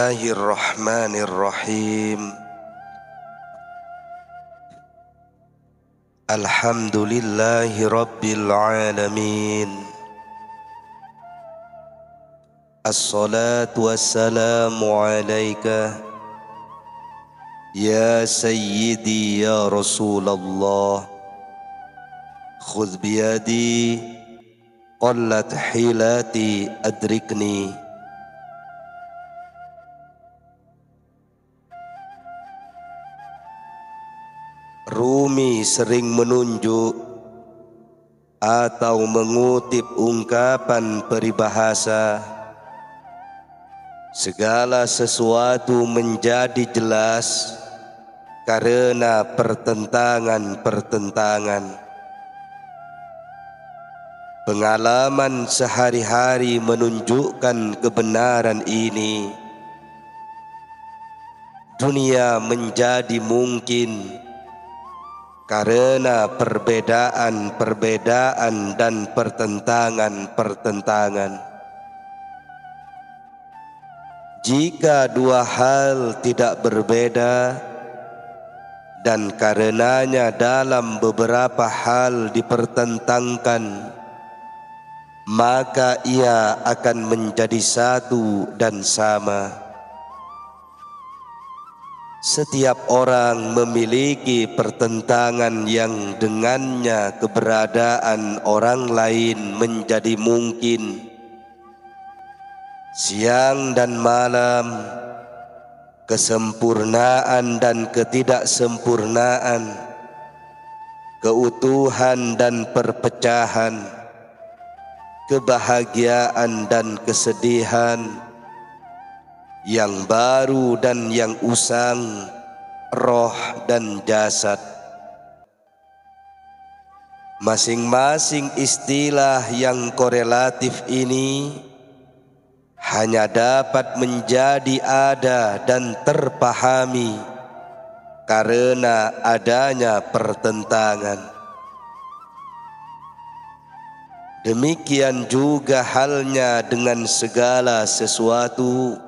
Bismillahirrahmanirrahim. Alhamdulillahi rabbil alamin. Assalatu wassalamu alaika ya sayyidi ya Rasulullah. Khudh biyadi qallat hilati adrikni. Rumi sering menunjuk atau mengutip ungkapan peribahasa, segala sesuatu menjadi jelas karena pertentangan-pertentangan. Pengalaman sehari-hari menunjukkan kebenaran ini. Dunia menjadi mungkin karena perbedaan-perbedaan dan pertentangan-pertentangan. Jika dua hal tidak berbeda dan karenanya dalam beberapa hal dipertentangkan, maka ia akan menjadi satu dan sama. Setiap orang memiliki pertentangan yang dengannya keberadaan orang lain menjadi mungkin. Siang dan malam, kesempurnaan dan ketidaksempurnaan, keutuhan dan perpecahan, kebahagiaan dan kesedihan, yang baru dan yang usang, roh dan jasad. Masing-masing istilah yang korelatif ini hanya dapat menjadi ada dan terpahami karena adanya pertentangan. Demikian juga halnya dengan segala sesuatu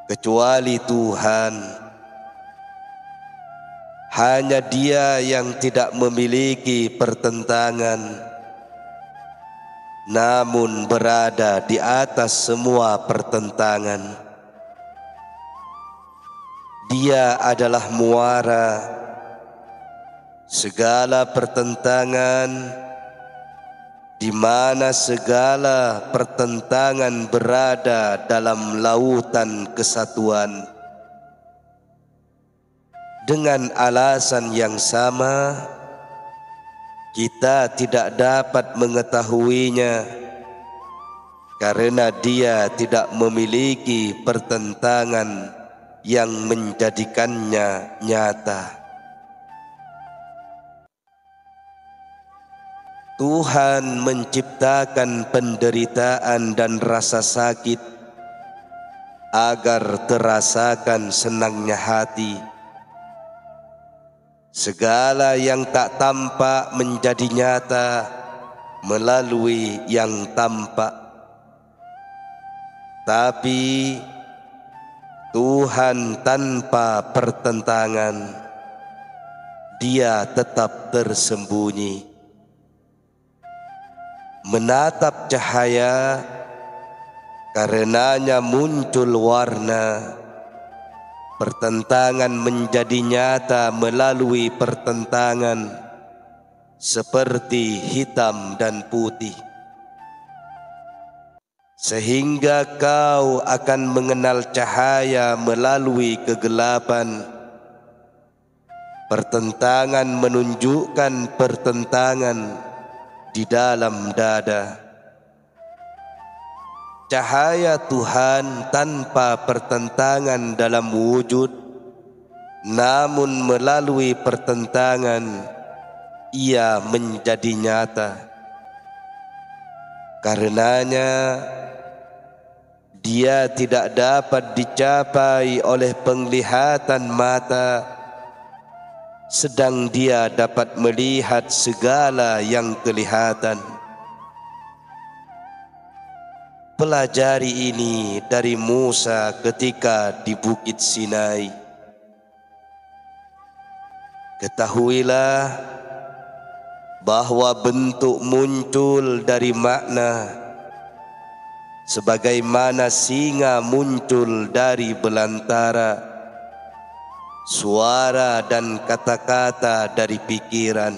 kecuali Tuhan. Hanya Dia yang tidak memiliki pertentangan, namun berada di atas semua pertentangan. Dia adalah muara segala pertentangan, di mana segala pertentangan berada dalam lautan kesatuan. Dengan alasan yang sama, kita tidak dapat mengetahuinya karena Dia tidak memiliki pertentangan yang menjadikannya nyata. Tuhan menciptakan penderitaan dan rasa sakit agar terasakan senangnya hati. Segala yang tak tampak menjadi nyata melalui yang tampak. Tapi Tuhan tanpa pertentangan, Dia tetap tersembunyi. Menatap cahaya, karenanya muncul warna. Pertentangan menjadi nyata melalui pertentangan, seperti hitam dan putih. Sehingga kau akan mengenal cahaya melalui kegelapan. Pertentangan menunjukkan pertentangan di dalam dada. Cahaya Tuhan tanpa pertentangan dalam wujud, namun melalui pertentangan ia menjadi nyata. Karenanya Dia tidak dapat dicapai oleh penglihatan mata, sedang Dia dapat melihat segala yang kelihatan. Pelajari ini dari Musa ketika di Bukit Sinai. Ketahuilah bahwa bentuk muncul dari makna, sebagaimana singa muncul dari belantara, suara dan kata-kata dari pikiran,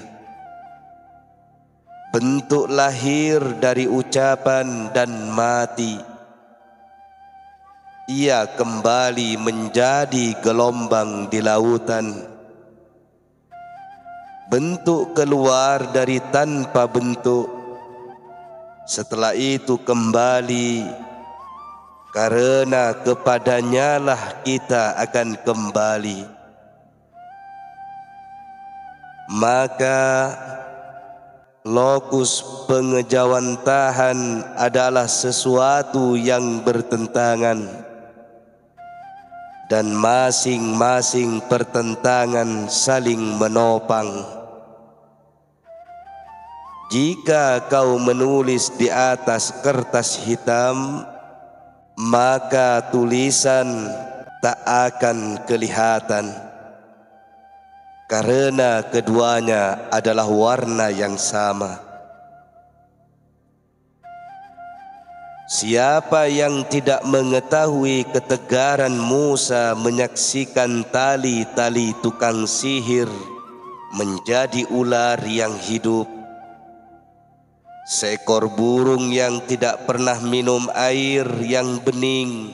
bentuk lahir dari ucapan dan mati. Ia kembali menjadi gelombang di lautan, bentuk keluar dari tanpa bentuk, setelah itu kembali, karena kepadanya lah kita akan kembali. Maka lokus pengejawantahan adalah sesuatu yang bertentangan, dan masing-masing pertentangan saling menopang. Jika kau menulis di atas kertas hitam, maka tulisan tak akan kelihatan, karena keduanya adalah warna yang sama. Siapa yang tidak mengetahui ketegaran Musa menyaksikan tali-tali tukang sihir menjadi ular yang hidup, seekor burung yang tidak pernah minum air yang bening,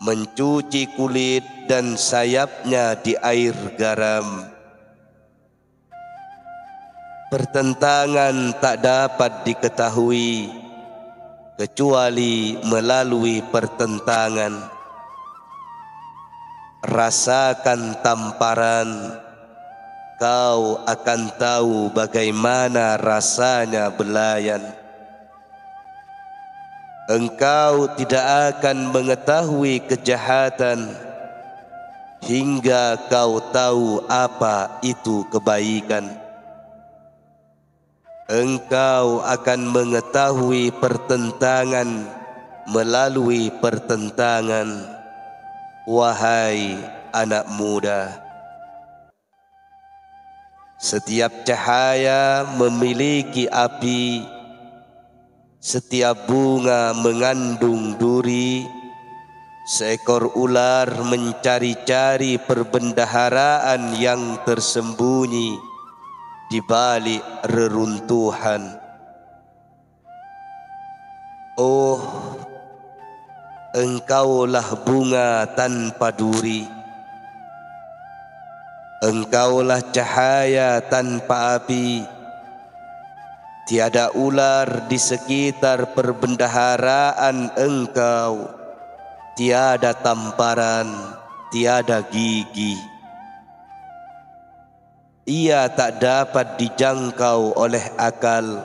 mencuci kulit dan sayapnya di air garam. Pertentangan tak dapat diketahui kecuali melalui pertentangan. Rasakan tamparan, kau akan tahu bagaimana rasanya belayan. Engkau tidak akan mengetahui kejahatan hingga kau tahu apa itu kebaikan. Engkau akan mengetahui pertentangan melalui pertentangan, wahai anak muda. Setiap cahaya memiliki api, setiap bunga mengandung duri, seekor ular mencari-cari perbendaharaan yang tersembunyi di balik reruntuhan. Oh, engkaulah bunga tanpa duri, engkaulah cahaya tanpa api. Tiada ular di sekitar perbendaharaan engkau, tiada tamparan, tiada gigi. Ia tak dapat dijangkau oleh akal,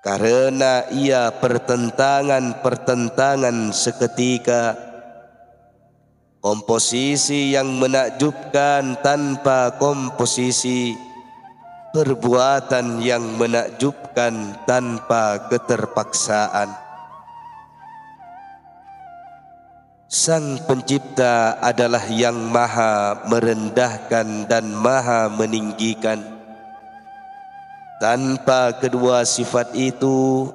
karena ia pertentangan-pertentangan seketika. Komposisi yang menakjubkan tanpa komposisi, perbuatan yang menakjubkan tanpa keterpaksaan. Sang Pencipta adalah yang maha merendahkan dan maha meninggikan. Tanpa kedua sifat itu,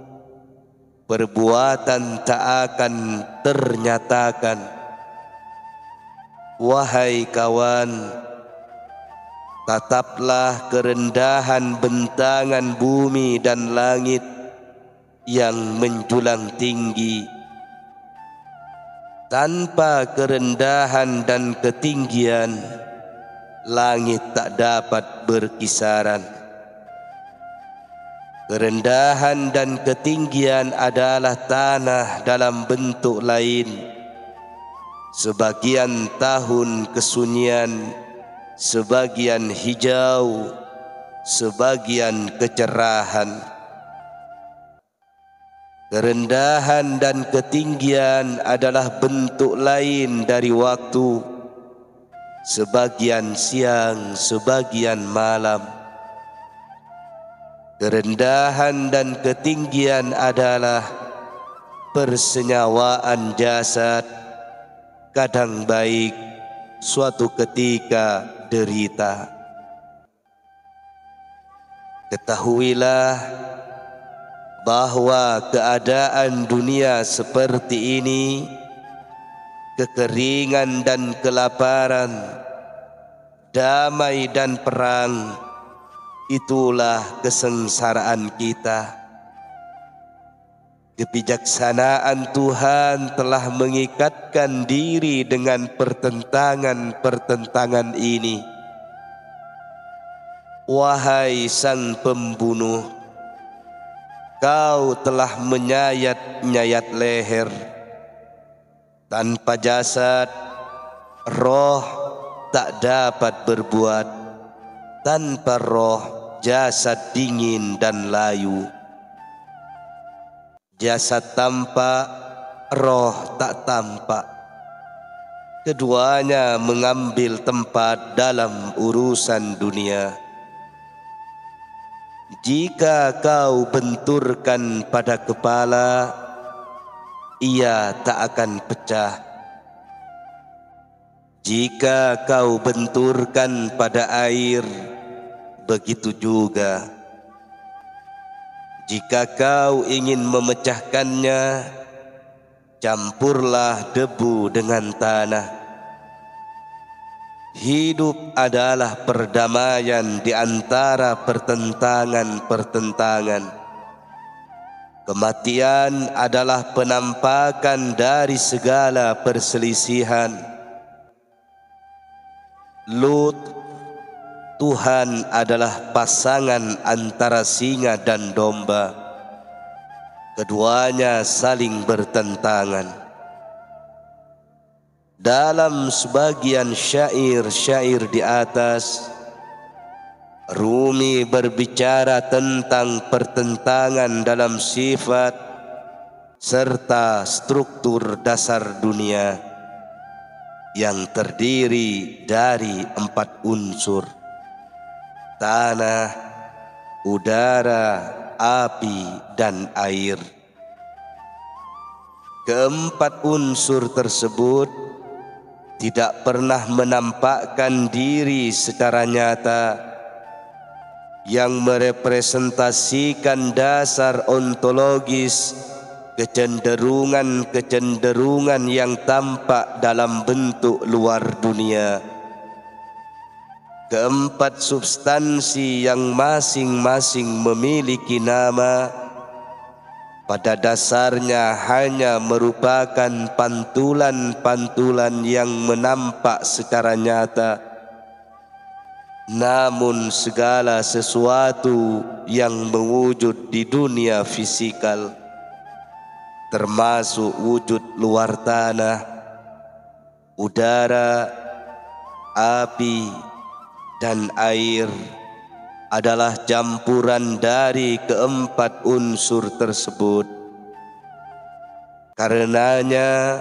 perbuatan tak akan ternyatakan. Wahai kawan, tataplah kerendahan bentangan bumi dan langit yang menjulang tinggi. Tanpa kerendahan dan ketinggian, langit tak dapat berkisaran. Kerendahan dan ketinggian adalah tanah dalam bentuk lain. Sebagian tahun kesunyian, sebagian hijau, sebagian kecerahan. Kerendahan dan ketinggian adalah bentuk lain dari waktu, sebagian siang, sebagian malam. Kerendahan dan ketinggian adalah persenyawaan jasad, kadang baik, suatu ketika derita. Ketahuilah bahwa keadaan dunia seperti ini, kekeringan dan kelaparan, damai dan perang, itulah kesengsaraan kita. Kebijaksanaan Tuhan telah mengikatkan diri dengan pertentangan-pertentangan ini. Wahai sang pembunuh, kau telah menyayat-nyayat leher. Tanpa jasad, roh tak dapat berbuat. Tanpa roh, jasad dingin dan layu. Jasad tampak, roh tak tampak. Keduanya mengambil tempat dalam urusan dunia. Jika kau benturkan pada kepala, ia tak akan pecah. Jika kau benturkan pada air, begitu juga. Jika kau ingin memecahkannya, campurlah debu dengan tanah. Hidup adalah perdamaian di antara pertentangan-pertentangan. Kematian adalah penampakan dari segala perselisihan. Lut, Tuhan adalah pasangan antara singa dan domba. Keduanya saling bertentangan. Dalam sebagian syair-syair di atas, Rumi berbicara tentang pertentangan dalam sifat serta struktur dasar dunia yang terdiri dari 4 unsur: tanah, udara, api, dan air. Keempat unsur tersebut tidak pernah menampakkan diri secara nyata, yang merepresentasikan dasar ontologis kecenderungan-kecenderungan yang tampak dalam bentuk luar dunia. Keempat substansi yang masing-masing memiliki nama, pada dasarnya hanya merupakan pantulan-pantulan yang menampak secara nyata. Namun segala sesuatu yang mewujud di dunia fisikal, termasuk wujud luar tanah, udara, api, dan air, adalah campuran dari keempat unsur tersebut. Karenanya,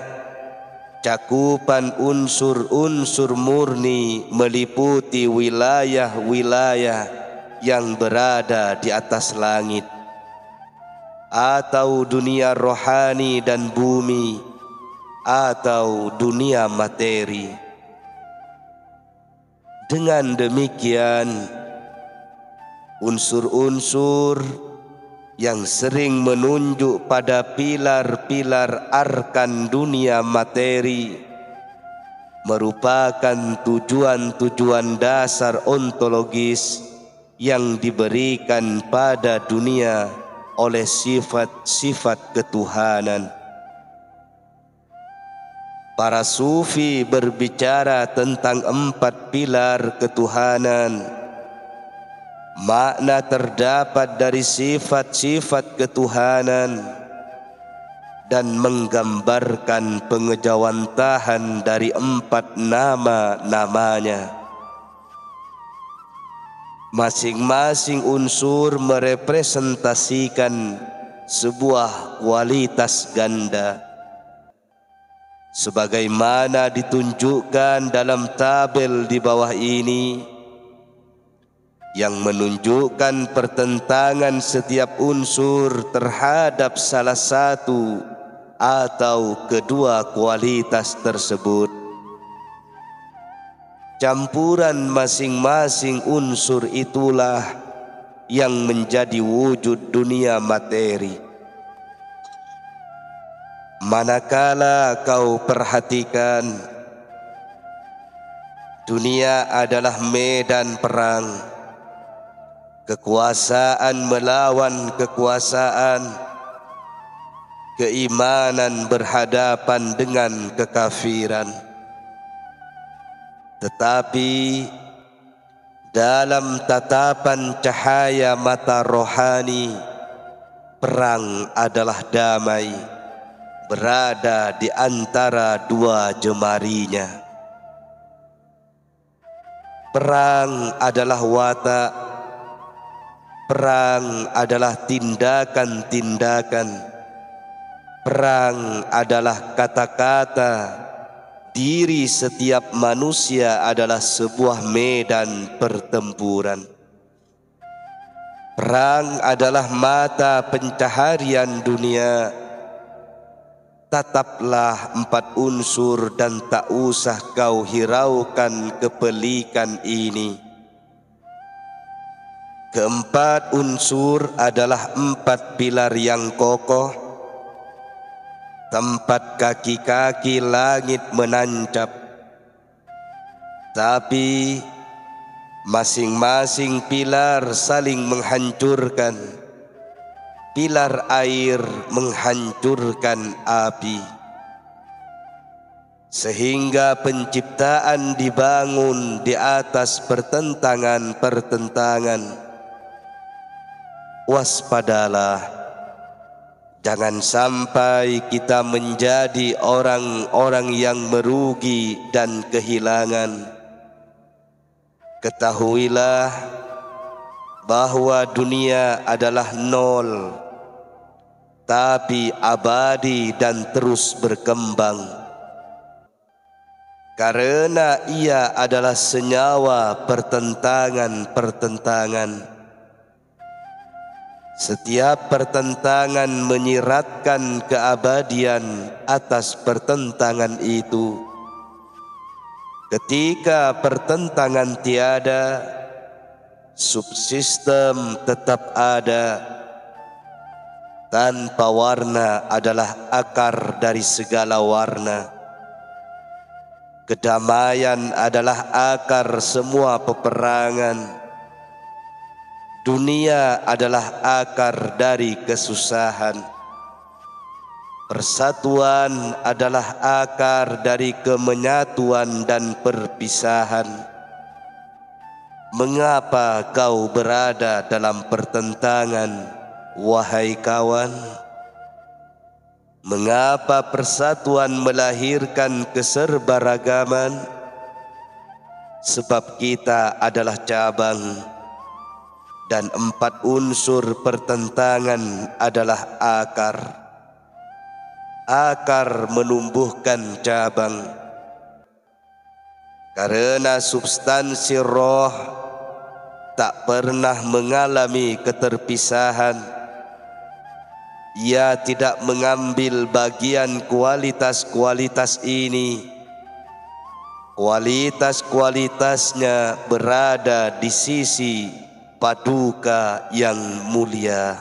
cakupan unsur-unsur murni meliputi wilayah-wilayah yang berada di atas langit, atau dunia rohani dan bumi, atau dunia materi. Dengan demikian, unsur-unsur yang sering menunjuk pada pilar-pilar arkan dunia materi merupakan tujuan-tujuan dasar ontologis yang diberikan pada dunia oleh sifat-sifat ketuhanan. Para sufi berbicara tentang 4 pilar ketuhanan. Makna terdapat dari sifat-sifat ketuhanan dan menggambarkan pengejawantahan dari 4 nama-namanya. Masing-masing unsur merepresentasikan sebuah kualitas ganda, sebagaimana ditunjukkan dalam tabel di bawah ini, yang menunjukkan pertentangan setiap unsur terhadap salah satu atau kedua kualitas tersebut. Campuran masing-masing unsur itulah yang menjadi wujud dunia materi. Manakala kau perhatikan, dunia adalah medan perang, kekuasaan melawan kekuasaan, keimanan berhadapan dengan kekafiran. Tetapi dalam tatapan cahaya mata rohani, perang adalah damai, berada di antara dua jemarinya. Perang adalah watak, perang adalah tindakan-tindakan, perang adalah kata-kata. Diri setiap manusia adalah sebuah medan pertempuran. Perang adalah mata pencaharian dunia. Tataplah 4 unsur dan tak usah kau hiraukan kepelikan ini. Keempat unsur adalah 4 pilar yang kokoh, tempat kaki-kaki langit menancap. Tapi masing-masing pilar saling menghancurkan. Pilar air menghancurkan api, sehingga penciptaan dibangun di atas pertentangan-pertentangan. Waspadalah, jangan sampai kita menjadi orang-orang yang merugi dan kehilangan. Ketahuilah bahwa dunia adalah nol, tapi abadi dan terus berkembang. Karena ia adalah senyawa pertentangan-pertentangan. Setiap pertentangan menyiratkan keabadian atas pertentangan itu. Ketika pertentangan tiada, subsistem tetap ada. Tanpa warna adalah akar dari segala warna. Kedamaian adalah akar semua peperangan. Dunia adalah akar dari kesusahan. Persatuan adalah akar dari kemenyatuan dan perpisahan. Mengapa kau berada dalam pertentangan, wahai kawan? Mengapa persatuan melahirkan keserbaragaman? Sebab kita adalah cabang, dan 4 unsur pertentangan adalah akar. Akar menumbuhkan cabang. Karena substansi roh tak pernah mengalami keterpisahan. Ia tidak mengambil bagian kualitas-kualitas ini. Kualitas-kualitasnya berada di sisi Paduka yang mulia.